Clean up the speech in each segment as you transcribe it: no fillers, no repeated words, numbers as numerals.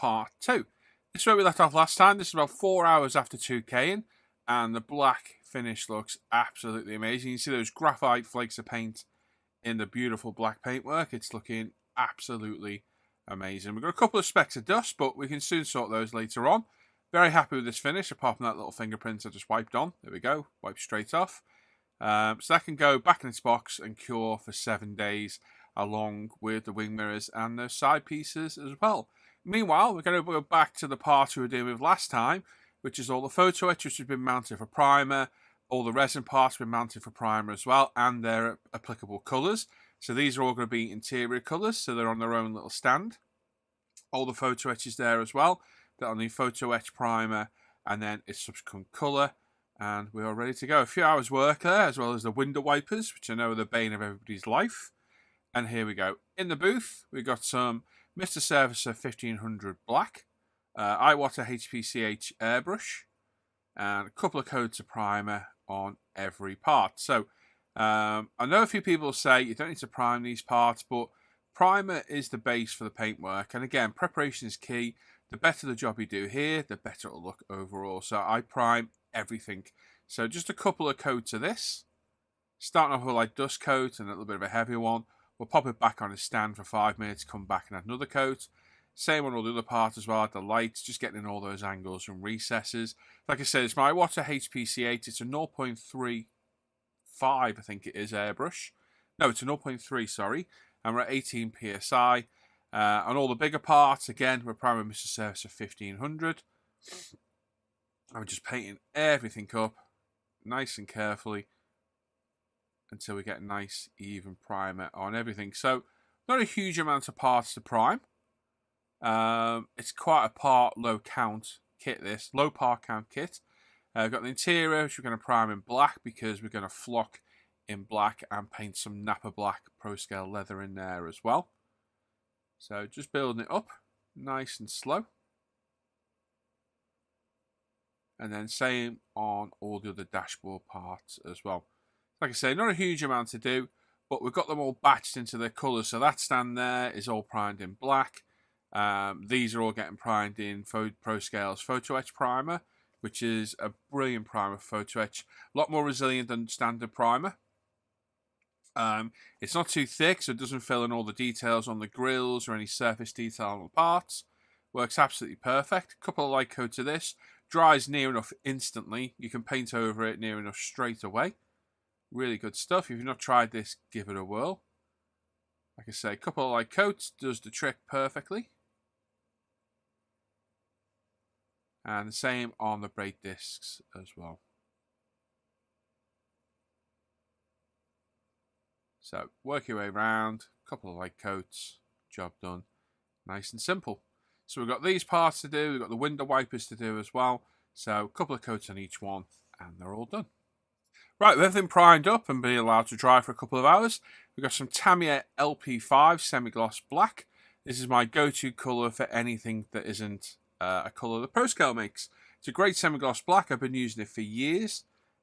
part 2. This is where we left off last time. This is about 4 hours after 2King, and the black finish looks absolutely amazing. You see those graphite flakes of paint in the beautiful black paintwork. It's looking absolutely amazing. We've got a couple of specks of dust, but we can soon sort those later on. Very happy with this finish, apart from that little fingerprint I just wiped on. There we go, wiped straight off. So that can go back in its box and cure for 7 days, along with the wing mirrors and the side pieces as well. Meanwhile, we're going to go back to the part we were dealing with last time, which is all the photo etch, which has been mounted for primer. All the resin parts have been mounted for primer as well, and their applicable colours. So these are all going to be interior colours, so they're on their own little stand. All the photo etches there as well. They're on the photo etch primer, and then its subsequent colour. And we are ready to go. A few hours work there, as well as the window wipers, which I know are the bane of everybody's life. And here we go. In the booth, we've got some Mr. Surfacer 1500 black, Iwater HPCH airbrush, and a couple of coats of primer on every part. So I know a few people say you don't need to prime these parts, but primer is the base for the paintwork. And again, preparation is key. The better the job you do here, the better it'll look overall. So I prime everything. So just a couple of coats of this, starting off with like dust coat and a little bit of a heavy one. We'll pop it back on a stand for 5 minutes, come back and add another coat. Same on all the other parts as well, the lights, just getting in all those angles and recesses. Like I said, it's my Iwater HPC8. It's a 0.35, I think it is, airbrush. No, it's a 0.3, sorry. And we're at 18 PSI. On all the bigger parts, again, we're priming Mr. Surfacer 1500. I'm just painting everything up nice and carefully until we get a nice even primer on everything. So not a huge amount of parts to prime. It's quite a part low count kit, this low part count kit. We've got the interior, which we're going to prime in black because we're going to flock in black and paint some Napa black pro scale leather in there as well. So just building it up nice and slow. And then same on all the other dashboard parts as well. Like I say, not a huge amount to do, but we've got them all batched into their colours. So that stand there is all primed in black. These are all getting primed in ProScale's Photo Etch primer, which is a brilliant primer for Photo Etch. A lot more resilient than standard primer. It's not too thick, so it doesn't fill in all the details on the grills or any surface detail on the parts. Works absolutely perfect. A couple of light coats of this. Dries near enough instantly. You can paint over it near enough straight away. Really good stuff. If you've not tried this, give it a whirl. Like I say, a couple of light coats does the trick perfectly. And the same on the brake discs as well. So work your way around, a couple of light coats, job done. Nice and simple. So we've got these parts to do, we've got the window wipers to do as well. So a couple of coats on each one and they're all done. Right, with everything primed up and being allowed to dry for a couple of hours, we've got some Tamiya LP5 semi-gloss black. This is my go-to colour for anything that isn't a colour that ProScale makes. It's a great semi-gloss black. I've been using it for years,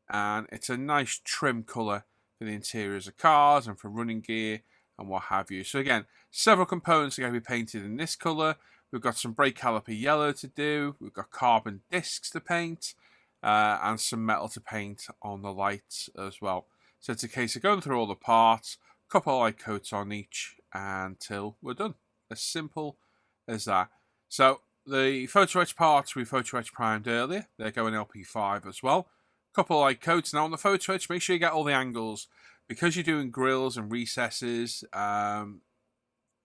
and it's a nice trim colour for the interiors of cars and for running gear and what have you. So again, several components are going to be painted in this colour. We've got some brake caliper yellow to do. We've got carbon discs to paint. And some metal to paint on the lights as well. So it's a case of going through all the parts, a couple of light coats on each until we're done. As simple as that. So the photo etch parts we photo etch primed earlier. They're going LP5 as well. A couple of light coats. Now on the photo etch, make sure you get all the angles. Because you're doing grills and recesses,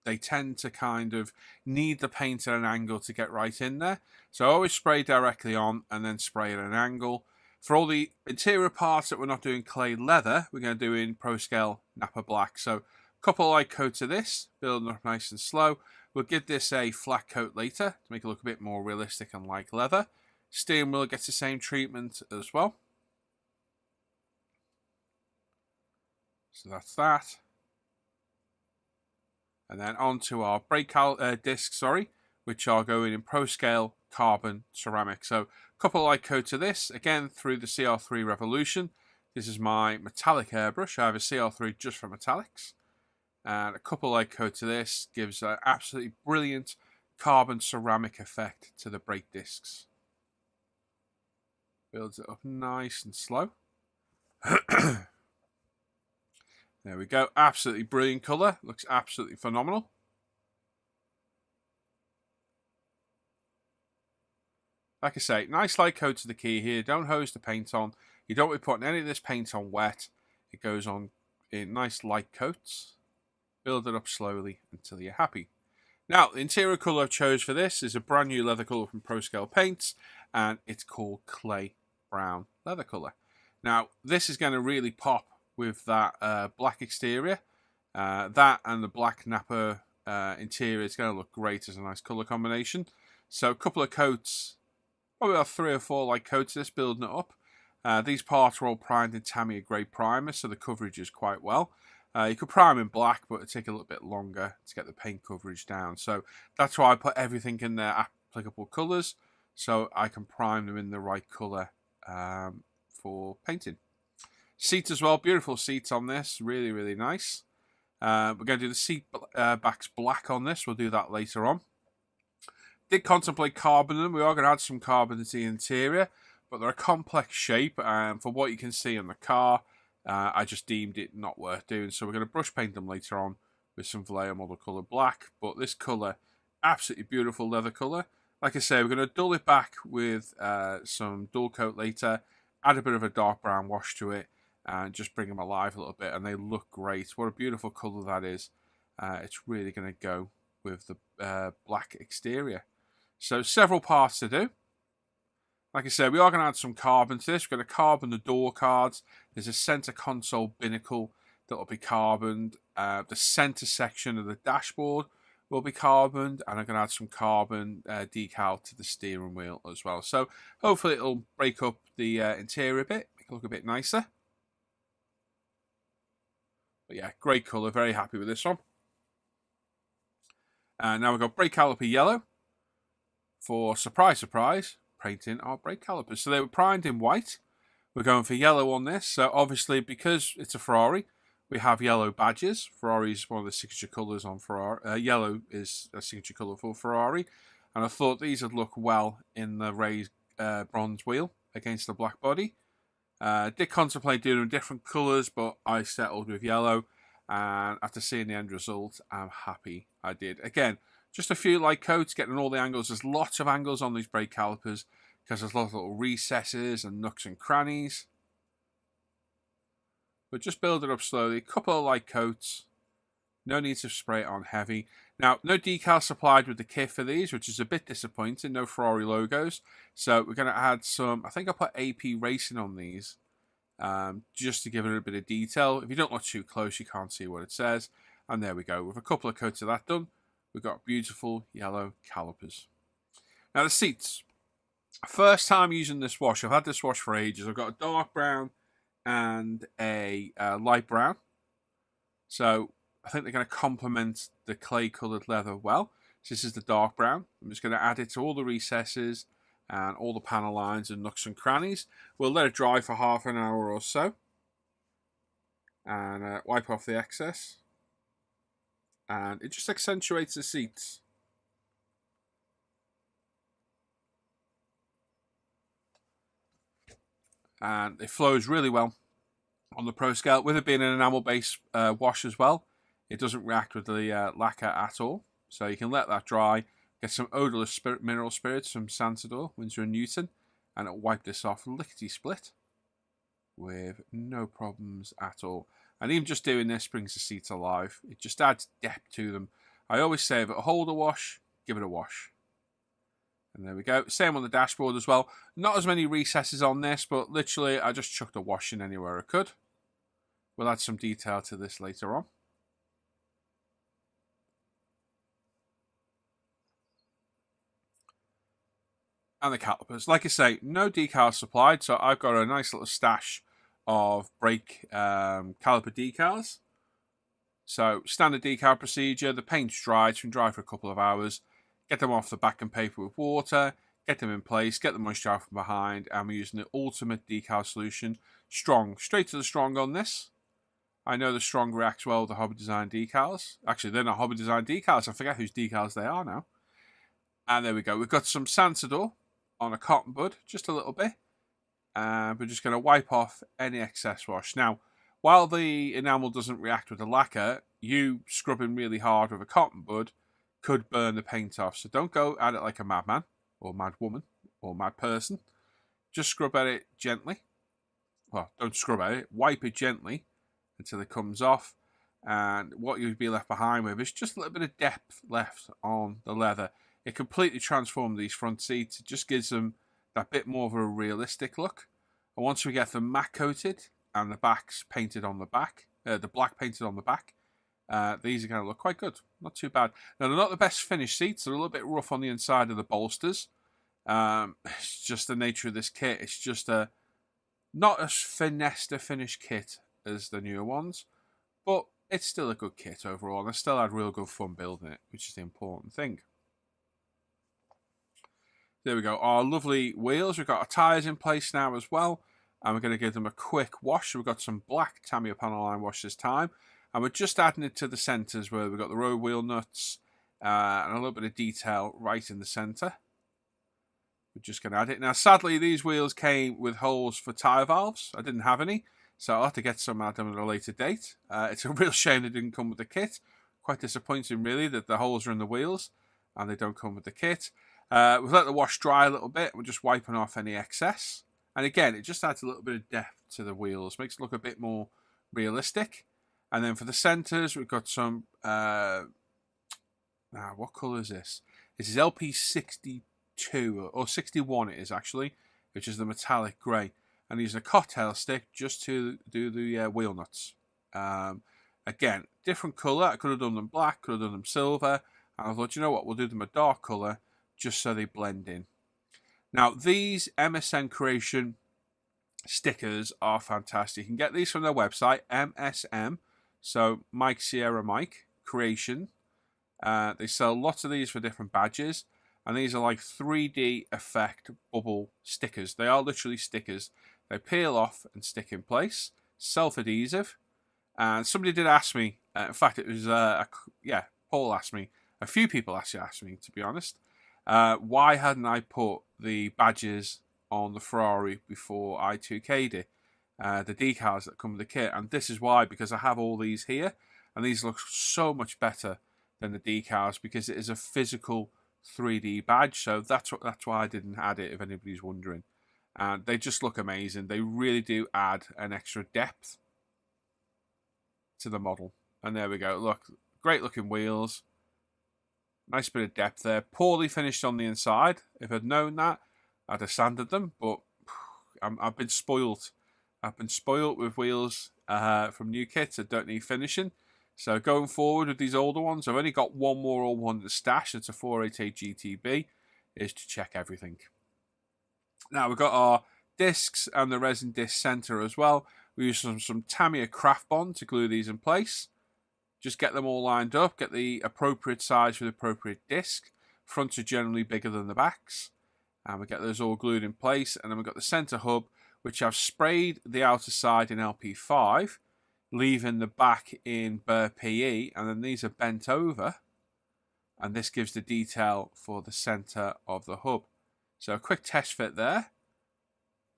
they tend to kind of need the paint at an angle to get right in there. So I always spray directly on and then spray at an angle. For all the interior parts that we're not doing clay leather, we're going to do in ProScale Napa Black. So a couple of light coats of this, building up nice and slow. We'll give this a flat coat later to make it look a bit more realistic and like leather. Steering wheel gets the same treatment as well. So that's that. And then onto our brake discs, which are going in ProScale carbon ceramic. So a couple of light coats of this, again through the CR3 Revolution. This is my metallic airbrush. I have a CR3 just for metallics. And a couple of light coats of this gives an absolutely brilliant carbon ceramic effect to the brake discs. Builds it up nice and slow. There we go. Absolutely brilliant colour. Looks absolutely phenomenal. Like I say, nice light coat to the key here. Don't hose the paint on. You don't be putting any of this paint on wet. It goes on in nice light coats. Build it up slowly until you're happy. Now, the interior colour I've chose for this is a brand new leather colour from ProScale Paints, and it's called Clay Brown leather colour. Now, this is going to really pop with that black exterior. That and the black Napa interior is going to look great as a nice colour combination. So a couple of coats, probably about 3 or 4 light coats of this, building it up. These parts are all primed in Tamiya grey primer, so the coverage is quite well. You could prime in black, but it'd take a little bit longer to get the paint coverage down. So that's why I put everything in their applicable colours, so I can prime them in the right colour for painting. Seats as well, beautiful seats on this, really, really nice. We're going to do the seat backs black on this, we'll do that later on. Did contemplate carboning them, we are going to add some carbon to the interior, but they're a complex shape, and for what you can see in the car, I just deemed it not worth doing, so we're going to brush paint them later on with some Vallejo model colour black. But this colour, absolutely beautiful leather colour. Like I say, we're going to dull it back with some dual coat later, add a bit of a dark brown wash to it, and just bring them alive a little bit, and they look great. What a beautiful colour that is. It's really going to go with the black exterior. So several parts to do. Like I said, we are going to add some carbon to this. We're going to carbon the door cards. There's a centre console binnacle that will be carboned. The centre section of the dashboard will be carboned. And I'm going to add some carbon decal to the steering wheel as well. So hopefully it'll break up the interior a bit, make it look a bit nicer. But yeah, great colour. Very happy with this one. And now we've got brake caliper yellow for, surprise, surprise, painting our brake calipers. So they were primed in white. We're going for yellow on this. So obviously, because it's a Ferrari, we have yellow badges. Ferrari is one of the signature colours on Ferrari. Yellow is a signature colour for Ferrari. And I thought these would look well in the raised bronze wheel against the black body. Did contemplate doing different colours, but I settled with yellow. And after seeing the end result, I'm happy I did. Again, just a few light coats, getting all the angles. There's lots of angles on these brake calipers because there's lots of little recesses and nooks and crannies. But just build it up slowly. A couple of light coats. No need to spray it on heavy. Now, no decal supplied with the kit for these, which is a bit disappointing. No Ferrari logos. So we're going to add some, I think I'll put AP Racing on these, just to give it a bit of detail. If you don't look too close, you can't see what it says. And there we go. With a couple of coats of that done, we've got beautiful yellow calipers. Now the seats. First time using this wash. I've had this wash for ages. I've got a dark brown and a light brown. So I think they're going to complement the clay coloured leather well. So this is the dark brown. I'm just going to add it to all the recesses and all the panel lines and nooks and crannies. We'll let it dry for half an hour or so. And wipe off the excess. And it just accentuates the seats. And it flows really well on the ProScale. With it being an enamel-based wash as well, it doesn't react with the lacquer at all. So you can let that dry, get some odorless mineral spirits from Santador, Winsor & Newton, and it'll wipe this off lickety-split with no problems at all. And even just doing this brings the seats alive. It just adds depth to them. I always say, if it hold a wash, give it a wash. And there we go. Same on the dashboard as well. Not as many recesses on this, but literally I just chucked a wash in anywhere I could. We'll add some detail to this later on. And the calipers. Like I say, no decals supplied, so I've got a nice little stash of brake caliper decals. So standard decal procedure, the paint's dry, it's been dry for a couple of hours. Get them off the backing paper with water, get them in place, get the moisture out from behind, and we're using the ultimate decal solution. Strong, straight to the strong on this. I know the strong reacts well with the Hobby Design decals. Actually, they're not Hobby Design decals, I forget whose decals they are now. And there we go. We've got some Santador on a cotton bud, just a little bit. And we're just going to wipe off any excess wash. Now, while the enamel doesn't react with the lacquer, you scrubbing really hard with a cotton bud could burn the paint off. So don't go at it like a madman or mad woman or mad person. Just scrub at it gently. Well, don't scrub at it. Wipe it gently until it comes off. And what you'd be left behind with is just a little bit of depth left on the leather. It completely transformed these front seats. It just gives them that bit more of a realistic look. And once we get them matte coated and the backs painted on the back, the black painted on the back, these are going to look quite good. Not too bad. Now, they're not the best finished seats. They're a little bit rough on the inside of the bolsters. It's just the nature of this kit. It's just not as finessed a finished kit as the newer ones, but it's still a good kit overall. And I still had real good fun building it, which is the important thing. There we go. Our lovely wheels. We've got our tyres in place now as well. And we're going to give them a quick wash. So we've got some black Tamiya panel line wash this time. And we're just adding it to the centres where we've got the road wheel nuts and a little bit of detail right in the centre. We're just going to add it. Now, sadly, these wheels came with holes for tyre valves. I didn't have any, so I'll have to get some at a later date. It's a real shame they didn't come with the kit. Quite disappointing, really, that the holes are in the wheels and they don't come with the kit. We've let the wash dry a little bit. We're just wiping off any excess. And again, it just adds a little bit of depth to the wheels. Makes it look a bit more realistic. And then for the centres, we've got some... what colour is this? This is LP62, or 61 it is actually, which is the metallic grey. And using a cocktail stick just to do the wheel nuts. Again, different colour. I could have done them black, could have done them silver. And I thought, you know what, we'll do them a dark colour, just so they blend in. Now, these MSN Creation stickers are fantastic. You can get these from their website, MSM, so Mike Sierra Mike Creation. They sell lots of these for different badges, and these are like 3D effect bubble stickers. They are literally stickers. They peel off and stick in place, self-adhesive. And somebody did ask me, in fact, it was, Paul asked me, a few people actually asked me, to be honest, why hadn't I put the badges on the Ferrari before I 2K'd it? The decals that come with the kit. And this is why, because I have all these here, and these look so much better than the decals because it is a physical 3D badge. So that's why I didn't add it, if anybody's wondering. And they just look amazing. They really do add an extra depth to the model. And there we go. Look, great looking wheels. Nice bit of depth there. Poorly finished on the inside. If I'd known that, I'd have sanded them. But I've been spoiled. I've been spoiled with wheels from new kits that don't need finishing. So going forward with these older ones, I've only got one more old one to stash. It's a 488 GTB. Is to check everything. Now we've got our discs and the resin disc center as well. We use some Tamiya craft bond to glue these in place. Just get them all lined up, get the appropriate size for the appropriate disc. Fronts are generally bigger than the backs. And we get those all glued in place. And then we've got the center hub, which I've sprayed the outer side in LP5, leaving the back in Burr PE. And then these are bent over. And this gives the detail for the center of the hub. So a quick test fit there.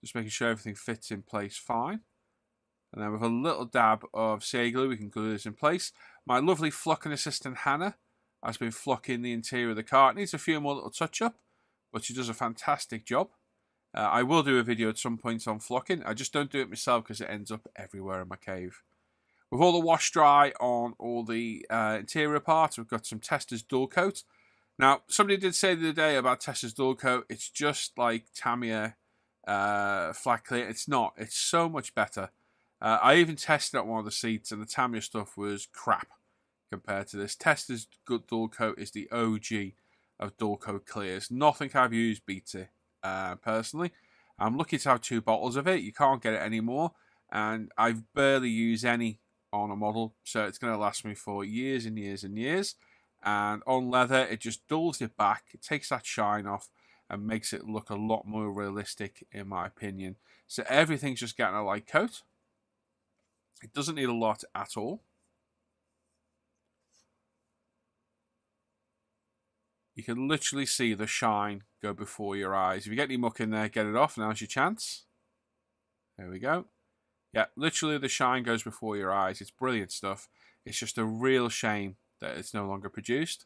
Just making sure everything fits in place fine. And then with a little dab of CA glue, we can glue this in place. My lovely flocking assistant, Hannah, has been flocking the interior of the car. It needs a few more little touch-up, but she does a fantastic job. I will do a video at some point on flocking. I just don't do it myself because it ends up everywhere in my cave. With all the wash dry on all the interior parts, we've got some Testors dual coat. Now, somebody did say the other day about Testors dual coat. It's just like Tamiya flat clear. It's not. It's so much better. I even tested out one of the seats, and the Tamiya stuff was crap compared to this. Testors dual coat is the OG of dual coat clears. Nothing I've used beats it, personally. I'm lucky to have 2 bottles of it. You can't get it anymore, and I've barely used any on a model, so it's going to last me for years and years and years. And on leather, it just dulls it back. It takes that shine off and makes it look a lot more realistic, in my opinion. So everything's just getting a light coat. It doesn't need a lot at all. you can literally see the shine go before your eyes. If you get any muck in there, get it off. Now's your chance. There we go. Yeah, literally the shine goes before your eyes. It's brilliant stuff. It's just a real shame that it's no longer produced.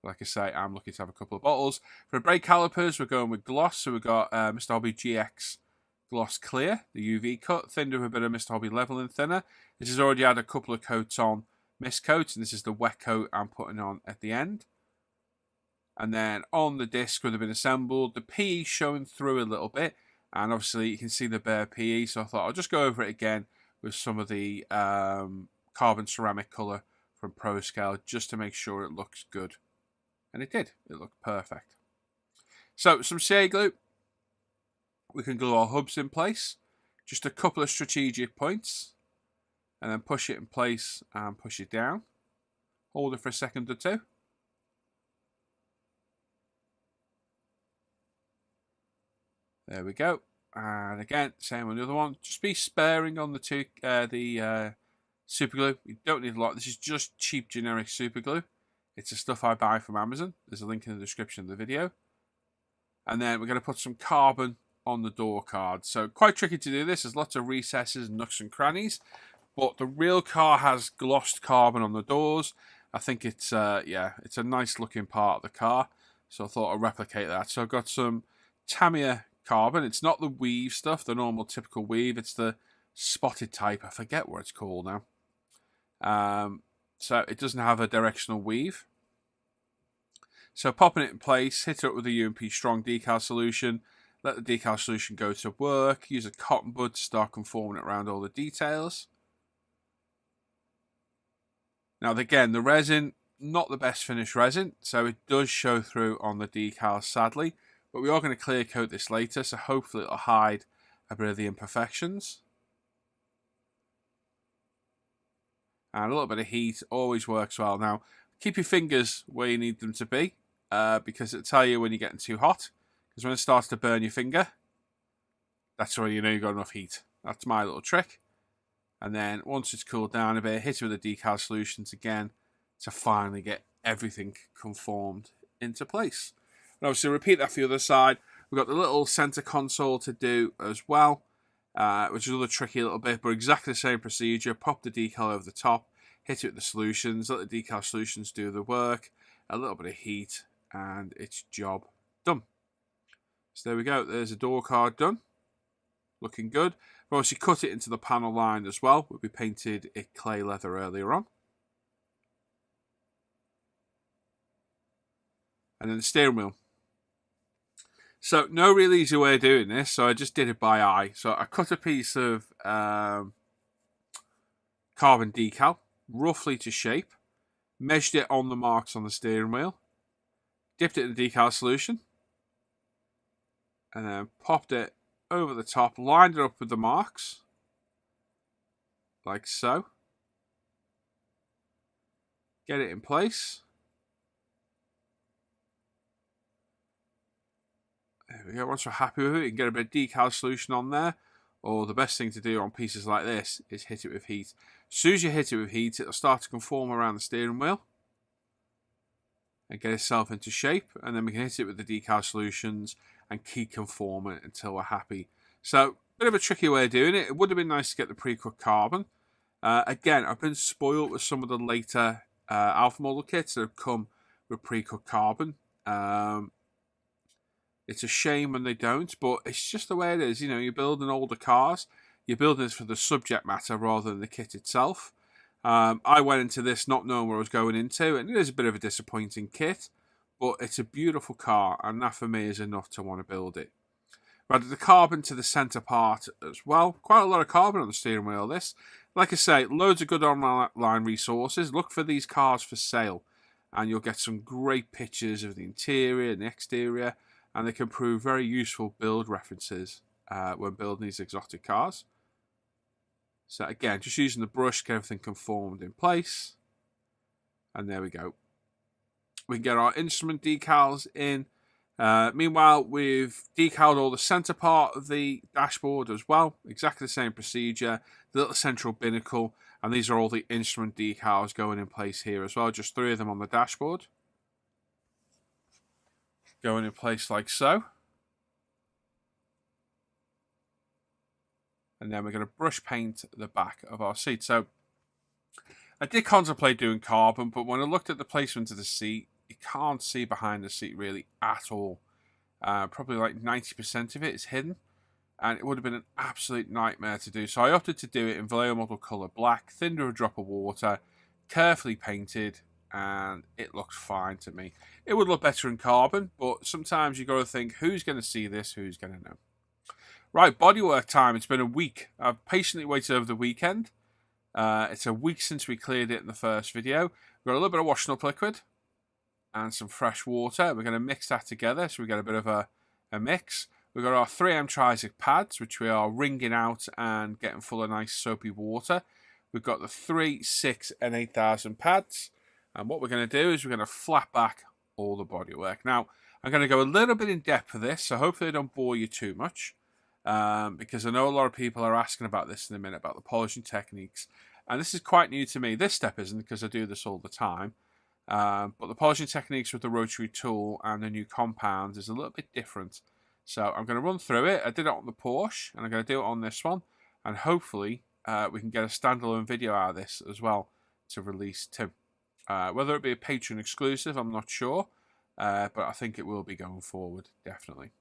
Like I say, I'm looking to have a couple of bottles. For brake calipers, we're going with gloss. So we've got Mr. Hobby GX Gloss Clear, the UV cut, thinned with a bit of Mr. Hobby Leveling Thinner. This has already had a couple of coats on, mist coats, and this is the wet coat I'm putting on at the end. And then on the disc would have been assembled, the PE showing through a little bit, and obviously you can see the bare PE, so I thought I'll just go over it again with some of the carbon ceramic colour from ProScale just to make sure it looks good. And it did. It looked perfect. So, some CA glue. We can glue our hubs in place. Just a couple of strategic points. And then push it in place and push it down. Hold it for a second or two. There we go. And again, same on the other one. Just be sparing on the super glue. You don't need a lot. This is just cheap generic super glue. It's the stuff I buy from Amazon. There's a link in the description of the video. And then we're going to put some carbon on the door card. So quite tricky to do this. There's lots of recesses, nooks and crannies. But the real car has glossed carbon on the doors. I think it's it's a nice looking part of the car. So I thought I'd replicate that. So I've got some Tamiya carbon. It's not the weave stuff, the normal typical weave. It's the spotted type. I forget what it's called now. So it doesn't have a directional weave. So popping it in place, hit it up with a UMP strong decal solution, let the decal solution go to work, use a cotton bud to start conforming it around all the details. Now again, the resin, not the best finished resin, so it does show through on the decal sadly, but we are going to clear coat this later, so hopefully it'll hide a bit of the imperfections. And a little bit of heat always works well. Now, keep your fingers where you need them to be, because it'll tell you when you're getting too hot. Because when it starts to burn your finger, that's where you know you've got enough heat. That's my little trick. And then once it's cooled down a bit, hit it with the decal solutions again to finally get everything conformed into place. And obviously repeat that for the other side. We've got the little center console to do as well. Which is another tricky little bit, but exactly the same procedure. Pop the decal over the top, hit it with the solutions, let the decal solutions do the work, a little bit of heat, and it's job done. So there we go, there's a door card done. Looking good. We've obviously cut it into the panel line as well. We painted it clay leather earlier on. And then the steering wheel. So, no real easy way of doing this, so I just did it by eye. So, I cut a piece of carbon decal, roughly to shape, measured it on the marks on the steering wheel, dipped it in the decal solution, and then popped it over the top, lined it up with the marks, like so. Get it in place. There we go. Once we're happy with it, you can get a bit of decal solution on there. Or the best thing to do on pieces like this is hit it with heat. As soon as you hit it with heat, it'll start to conform around the steering wheel and get itself into shape. And then we can hit it with the decal solutions and keep conforming until we're happy. So, a bit of a tricky way of doing it. It would have been nice to get the pre-cut carbon. Again, I've been spoiled with some of the later Alpha model kits that have come with pre-cut carbon. It's a shame when they don't, but it's just the way it is. You know, you're building older cars. You're building this for the subject matter rather than the kit itself. I went into this not knowing where I was going into, and it is a bit of a disappointing kit, but it's a beautiful car, and that for me is enough to want to build it. Right, the carbon to the centre part as well. Quite a lot of carbon on the steering wheel, this. Like I say, loads of good online resources. Look for these cars for sale, and you'll get some great pictures of the interior and the exterior, and they can prove very useful build references when building these exotic cars. So again, just using the brush, get everything conformed in place. And there we go. We can get our instrument decals in. Meanwhile, we've decaled all the center part of the dashboard as well. Exactly the same procedure. The little central binnacle. And these are all the instrument decals going in place here as well. Just 3 of them on the dashboard. going in place like so. And then we're going to brush paint the back of our seat. So I did contemplate doing carbon, but when I looked at the placement of the seat, you can't see behind the seat really at all. Probably like 90% of it is hidden, and it would have been an absolute nightmare to do. So I opted to do it in Vallejo model colour black, thin to a drop of water, carefully painted, and it looks fine to me. It would look better in carbon, but sometimes you got to think, who's going to see this, who's going to know? Right, bodywork time. It's been a week. I've patiently waited over the weekend. It's a week since we cleared it in the first video. We've got a little bit of washing up liquid and some fresh water. We're going to mix that together so we get a bit of a mix. We've got our 3M Trizic pads, which we are wringing out and getting full of nice soapy water. We've got the 3, 6 and 8000 pads. And what we're going to do is we're going to flat back all the bodywork. Now, I'm going to go a little bit in depth for this, so hopefully I don't bore you too much. Because I know a lot of people are asking about this in a minute, about the polishing techniques. And this is quite new to me. This step isn't, because I do this all the time. But the polishing techniques with the rotary tool and the new compounds is a little bit different. So I'm going to run through it. I did it on the Porsche, and I'm going to do it on this one. And hopefully we can get a standalone video out of this as well to release too. Whether it be a Patreon exclusive, I'm not sure. But I think it will be going forward, definitely.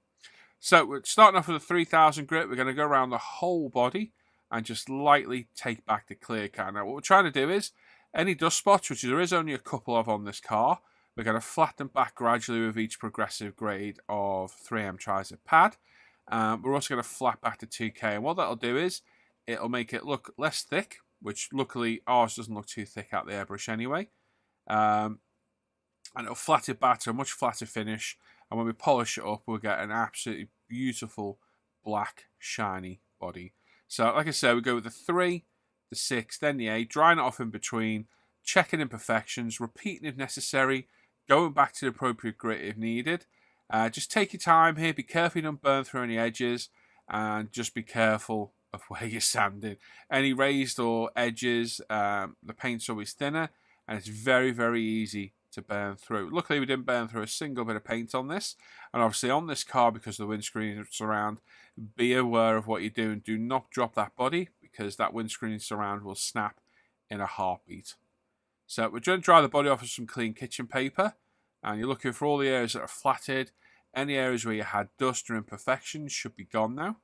So we're starting off with a 3000 grit. We're going to go around the whole body and just lightly take back the clear coat. Now what we're trying to do is, any dust spots, which there is only a couple of on this car, we're going to flatten back gradually with each progressive grade of 3M Trizic pad. We're also going to flat back to 2K. And what that'll do is, it'll make it look less thick, which luckily ours doesn't look too thick out the airbrush anyway. And it'll flat it back to a much flatter finish. And when we polish it up, we'll get an absolutely beautiful black shiny body. So like I said, we go with the 3, the 6, then the 8, drying it off in between, checking imperfections, repeating if necessary, going back to the appropriate grit if needed. Just take your time here, be careful you don't burn through any edges, and just be careful of where you're sanding. Any raised or edges, the paint's always thinner, and it's very, very easy to burn through. Luckily, we didn't burn through a single bit of paint on this, and obviously on this car, because the windscreen surround, be aware of what you're doing. Do not drop that body, because that windscreen surround will snap in a heartbeat. So we're going to dry the body off with some clean kitchen paper, and you're looking for all the areas that are flatted. Any areas where you had dust or imperfections should be gone now.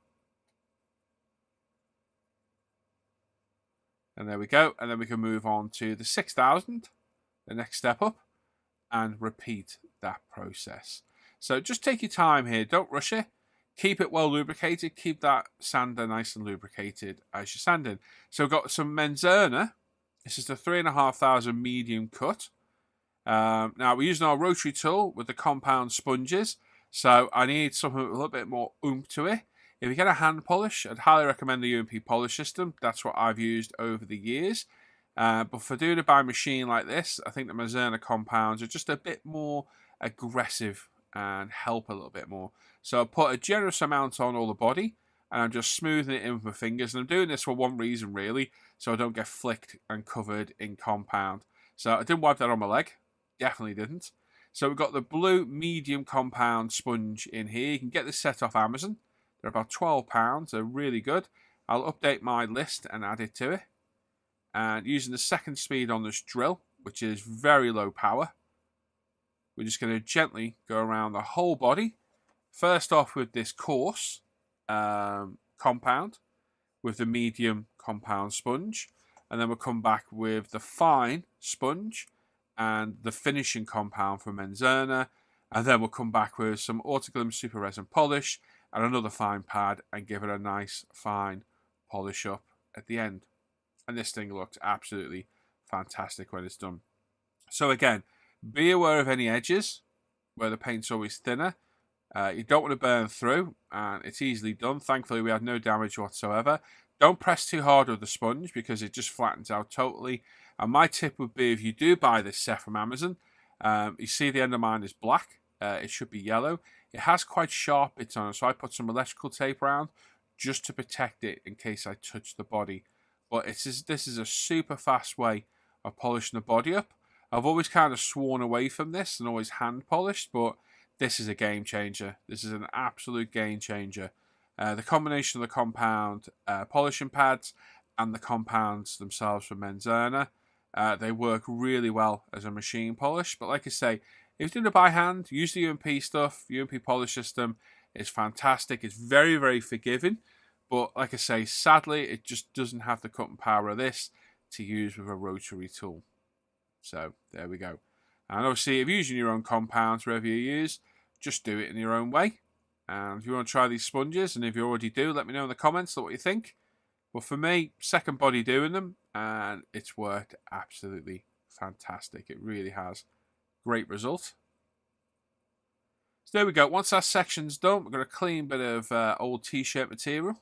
And there we go, and then we can move on to the 6000, the next step up, and repeat that process. So just take your time here, don't rush it. Keep it well lubricated, keep that sander nice and lubricated as you're sanding. So we've got some Menzerner. This is the 3500 medium cut. Now we're using our rotary tool with the compound sponges, so I need something with a little bit more oomph to it. If you get a hand polish, I'd highly recommend the UMP polish system. That's what I've used over the years. But for doing it by machine like this, I think the Menzerner compounds are just a bit more aggressive and help a little bit more. So I put a generous amount on all the body, and I'm just smoothing it in with my fingers. And I'm doing this for one reason, really, so I don't get flicked and covered in compound. So I didn't wipe that on my leg. Definitely didn't. So we've got the blue medium compound sponge in here. You can get this set off Amazon. They're about £12. They're really good. I'll update my list and add it to it. And using the second speed on this drill, which is very low power, we're just going to gently go around the whole body. First off with this coarse compound with the medium compound sponge. And then we'll come back with the fine sponge and the finishing compound from Menzerner. And then we'll come back with some Autoglim Super Resin polish and another fine pad and give it a nice fine polish up at the end. And this thing looks absolutely fantastic when it's done. So again, be aware of any edges where the paint's always thinner. You don't want to burn through, and it's easily done. Thankfully, we had no damage whatsoever. Don't press too hard with the sponge because it just flattens out totally. And my tip would be, if you do buy this set from Amazon, you see the end of mine is black. It should be yellow. It has quite sharp bits on it, so I put some electrical tape around just to protect it in case I touch the body. But this is a super fast way of polishing the body up. I've always kind of sworn away from this and always hand polished, but This is a game changer. This is an absolute game changer. The combination of the compound polishing pads and the compounds themselves from Menzerner, they work really well as a machine polish. But like I say, if you're doing it by hand, use the UMP stuff. UMP polish system is fantastic. It's very, very forgiving. But like I say, sadly, it just doesn't have the cutting power of this to use with a rotary tool. So there we go. And obviously, if you're using your own compounds, wherever you use, just do it in your own way. And if you want to try these sponges, and if you already do, let me know in the comments what you think. But for me, second body doing them, and it's worked absolutely fantastic. It really has. Great result. So there we go. Once that section's done, we're going to clean a bit of old t-shirt material.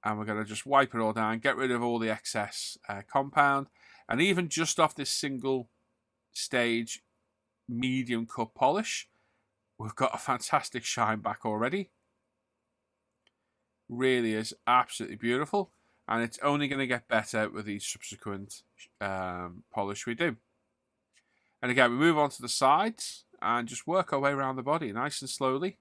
And we're going to just wipe it all down, get rid of all the excess compound. And even just off this single stage medium cut polish, we've got a fantastic shine back already. Really is absolutely beautiful. And it's only going to get better with each subsequent polish we do. And again, we move on to the sides and just work our way around the body nice and slowly.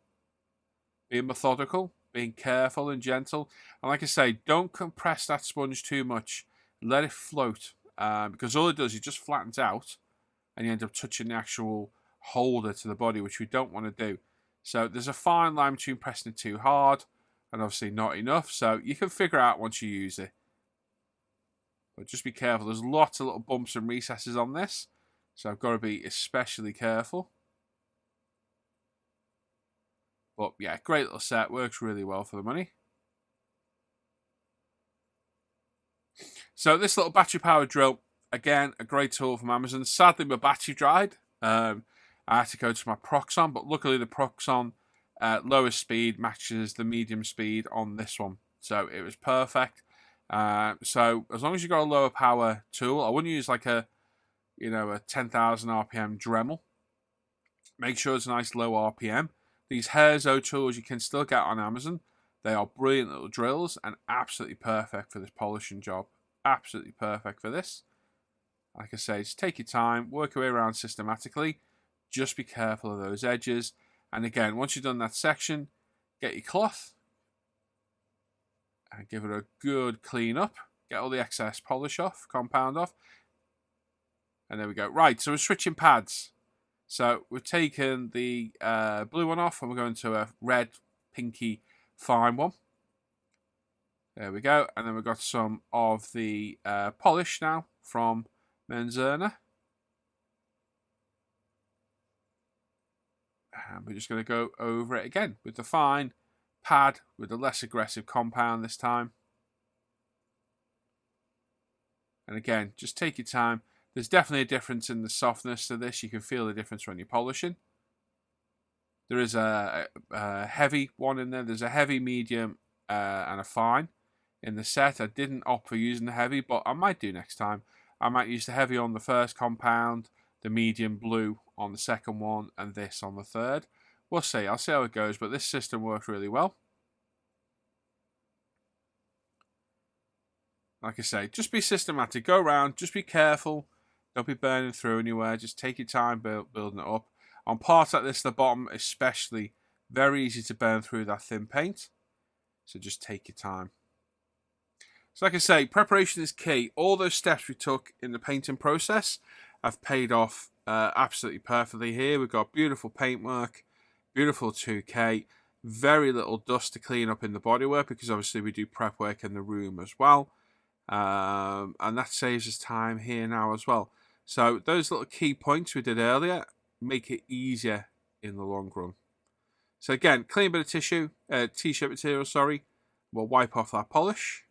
Being methodical, being careful and gentle. And like I say, don't compress that sponge too much. Let it float. Because all it does is just flattens out and you end up touching the actual holder to the body, which we don't want to do. So there's a fine line between pressing it too hard and obviously not enough. So you can figure out once you use it. But just be careful. There's lots of little bumps and recesses on this. So I've got to be especially careful. But yeah, great little set. Works really well for the money. So this little battery powered drill, again, a great tool from Amazon. Sadly, my battery dried. I had to go to my Proxon, but luckily the Proxon lowest speed matches the medium speed on this one. So it was perfect. So as long as you've got a lower power tool, I wouldn't use like a 10,000 RPM Dremel. Make sure it's a nice low RPM. These Hairzo tools you can still get on Amazon. They are brilliant little drills and absolutely perfect for this polishing job. Absolutely perfect for this. Like I say, just take your time, work your way around systematically. Just be careful of those edges. And again, once you've done that section, get your cloth and give it a good clean up. Get all the excess polish off, compound off. And there we go. Right, so we're switching pads. So we've taken the blue one off and we're going to a red, pinky, fine one. There we go. And then we've got some of the polish now from Menzerner. And we're just going to go over it again with the fine pad with the less aggressive compound this time. And again, just take your time. There's definitely a difference in the softness to this. You can feel the difference when you're polishing. There is a heavy one in there. There's a heavy, medium, and a fine in the set. I didn't opt for using the heavy, but I might do next time. I might use the heavy on the first compound, the medium blue on the second one, and this on the third. We'll see. I'll see how it goes, but this system works really well. Like I say, just be systematic. Go around, just be careful. Don't be burning through anywhere. Just take your time building it up. On parts like this, the bottom especially, very easy to burn through that thin paint. So just take your time. So like I say, preparation is key. All those steps we took in the painting process have paid off absolutely perfectly here. We've got beautiful paintwork, beautiful 2K, very little dust to clean up in the bodywork because obviously we do prep work in the room as well. And that saves us time here now as well. So those little key points we did earlier make it easier in the long run. So again, clean bit of tissue, t-shirt material, sorry. We'll wipe off that polish.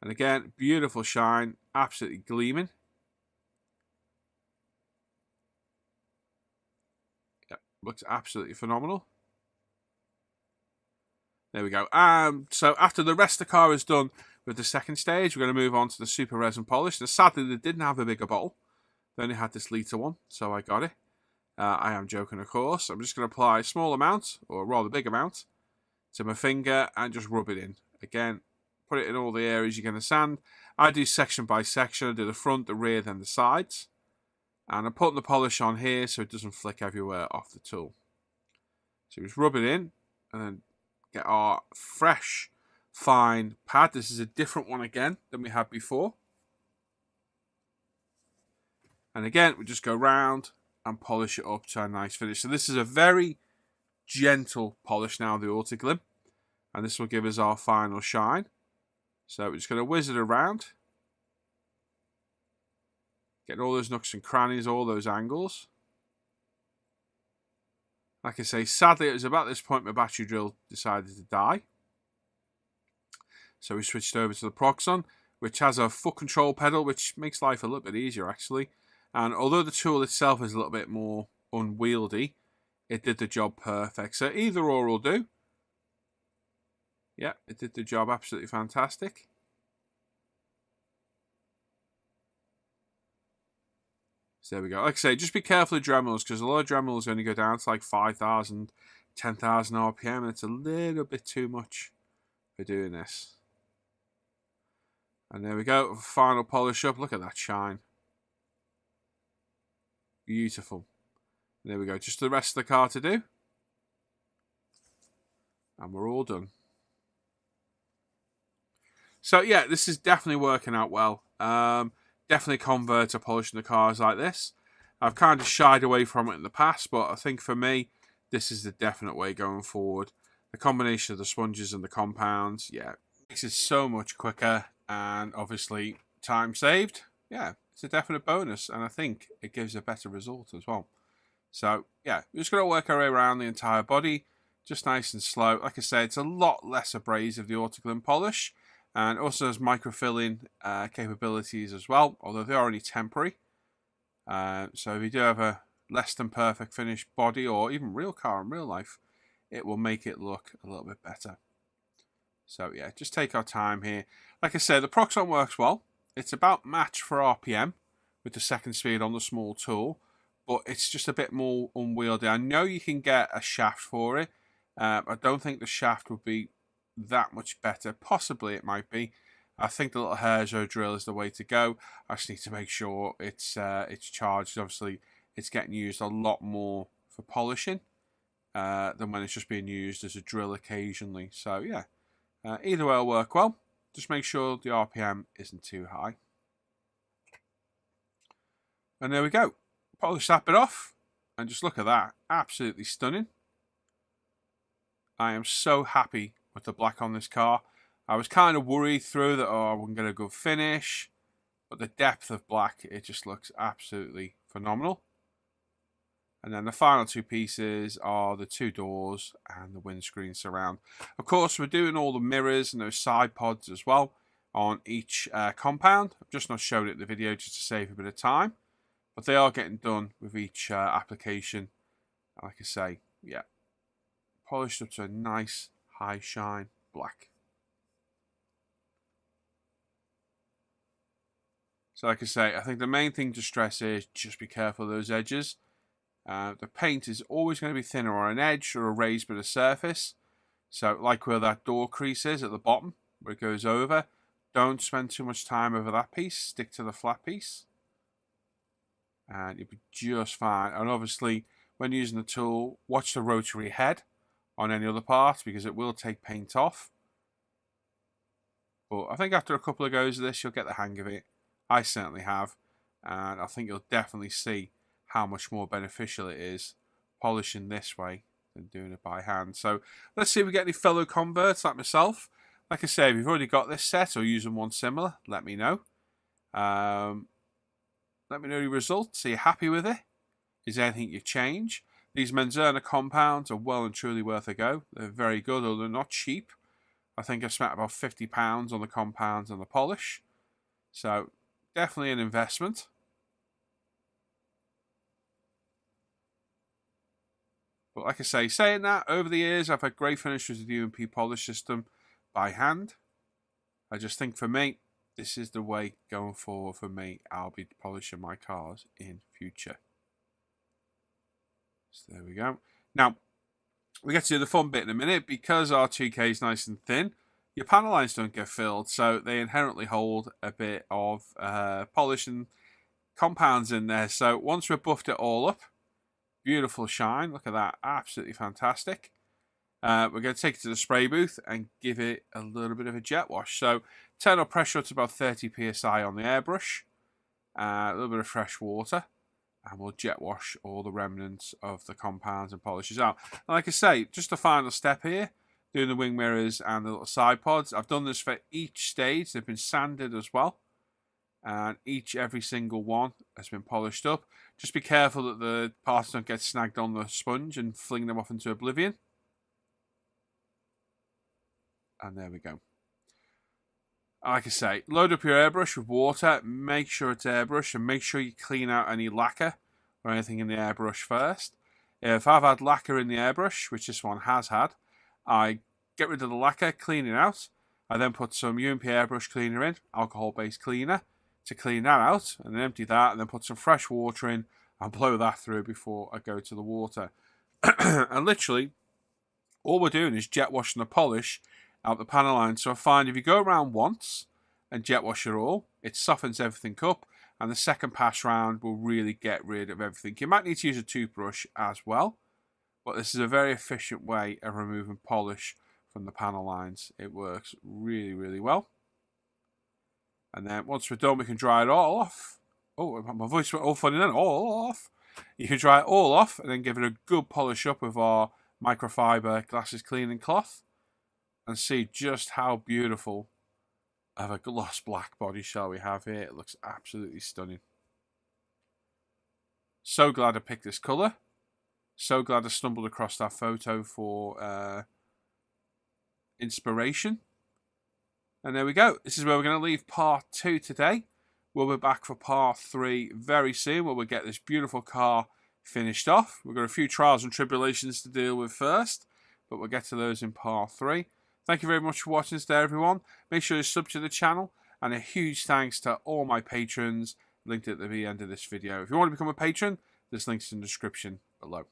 And again, beautiful shine, absolutely gleaming. Yep, looks absolutely phenomenal. There we go. So after the rest of the car is done with the second stage, we're going to move on to the super resin polish. Now, sadly, they didn't have a bigger bottle. They only had this litre one, so I got it. I am joking, of course. I'm just going to apply a small amount, or a rather big amount, to my finger and just rub it in. Again, put it in all the areas you're going to sand. I do section by section. I do the front, the rear, then the sides. And I'm putting the polish on here so it doesn't flick everywhere off the tool. So just rub it in and then get our fresh, fine pad. This is a different one again than we had before. And again, we just go round and polish it up to a nice finish. So this is a very gentle polish now, the Autoglym. And this will give us our final shine. So we're just going to whiz it around. Getting all those nooks and crannies, all those angles. Like I say, sadly, it was about this point my battery drill decided to die. So we switched over to the Proxxon, which has a foot control pedal, which makes life a little bit easier, actually. And although the tool itself is a little bit more unwieldy, it did the job perfect. So either or will do. Yeah, it did the job absolutely fantastic. So there we go. Like I say, just be careful of Dremels, because a lot of Dremels only go down to like 5,000, 10,000 RPM, and it's a little bit too much for doing this. And there we go, final polish up. Look at that shine. Beautiful. And there we go, just the rest of the car to do. And we're all done. So yeah, this is definitely working out well. Definitely convert to polishing the cars like this. I've kind of shied away from it in the past, but I think for me, this is the definite way going forward. The combination of the sponges and the compounds, yeah, makes it so much quicker, and obviously time saved. Yeah, it's a definite bonus, and I think it gives a better result as well. So yeah, we're just going to work our way around the entire body, just nice and slow. Like I say, it's a lot less abrasive, the Autoglym polish. And also has microfilling capabilities as well, although they're only temporary. So if you do have a less than perfect finished body, or even real car in real life, it will make it look a little bit better. So yeah, just take our time here. Like I said, the Proxxon works well. It's about match for RPM with the second speed on the small tool, but it's just a bit more unwieldy. I know you can get a shaft for it. I don't think the shaft would be that much better. Possibly it might be. I think the little hairzo drill is the way to go. I just need to make sure it's charged. Obviously, it's getting used a lot more for polishing than when it's just being used as a drill occasionally. So yeah, either way will work well. Just make sure the RPM isn't too high. And there we go. Polish that bit off, and just look at that. Absolutely stunning. I am so happy with the black on this car. I was kind of worried through that, I wasn't going to go finish, but the depth of black, it just looks absolutely phenomenal. And then the final two pieces are the two doors and the windscreen surround. Of course, we're doing all the mirrors and those side pods as well on each compound. I've just not showed it in the video just to save a bit of time, but they are getting done with each application. Like I say, yeah, polished up to a nice high shine black. So like I say, I think the main thing to stress is just be careful of those edges. The paint is always going to be thinner on an edge or a raised bit of surface. So like where that door crease is at the bottom, where it goes over, don't spend too much time over that piece. Stick to the flat piece. And you'll be just fine. And obviously, when using the tool, watch the rotary head on any other part, because it will take paint off. But I think after a couple of goes of this, you'll get the hang of it. I certainly have. And I think you'll definitely see how much more beneficial it is polishing this way than doing it by hand. So let's see if we get any fellow converts like myself. Like I say, if you've already got this set or using one similar, let me know. Let me know your results. Are you happy with it? Is there anything you change? These Menzerna compounds are well and truly worth a go. They're very good, although they're not cheap. I think I spent about £50 on the compounds and the polish. So definitely an investment. But like I say, saying that, over the years I've had great finishes with the UMP polish system by hand. I just think for me, this is the way going forward for me. I'll be polishing my cars in future. So there we go. Now, we get to do the fun bit in a minute. Because our 2K is nice and thin, your panel lines don't get filled, so they inherently hold a bit of polish and compounds in there. So once we've buffed it all up, beautiful shine. Look at that. Absolutely fantastic. We're going to take it to the spray booth and give it a little bit of a jet wash. So turn our pressure to about 30 psi on the airbrush. A little bit of fresh water. And we'll jet wash all the remnants of the compounds and polishes out. And like I say, just the final step here, doing the wing mirrors and the little side pods. I've done this for each stage. They've been sanded as well. And every single one has been polished up. Just be careful that the parts don't get snagged on the sponge and fling them off into oblivion. And there we go. Like I say, load up your airbrush with water. Make sure it's airbrush and make sure you clean out any lacquer or anything in the airbrush first. If I've had lacquer in the airbrush, which this one has had, I get rid of the lacquer, clean it out. I then put some UMP airbrush cleaner in, alcohol-based cleaner, to clean that out, and then empty that, and then put some fresh water in and blow that through before I go to the water. And literally, all we're doing is jet washing the polish out the panel line. So I find if you go around once and jet wash it all, it softens everything up, and the second pass round will really get rid of everything. You might need to use a toothbrush as well, but this is a very efficient way of removing polish from the panel lines. It works really, really well. And then once we're done, we can dry it all off. Oh, my voice went all funny then. All off. You can dry it all off and then give it a good polish up with our microfiber glasses cleaning cloth. And see just how beautiful of a gloss black body shell we have here. It looks absolutely stunning. So glad I picked this colour. So glad I stumbled across that photo for inspiration. And there we go. This is where we're going to leave part 2 today. We'll be back for part 3 very soon, where we'll get this beautiful car finished off. We've got a few trials and tribulations to deal with first, but we'll get to those in part 3. Thank you very much for watching today, everyone. Make sure you sub to the channel, and a huge thanks to all my patrons linked at the end of this video. If you want to become a patron, there's links in the description below.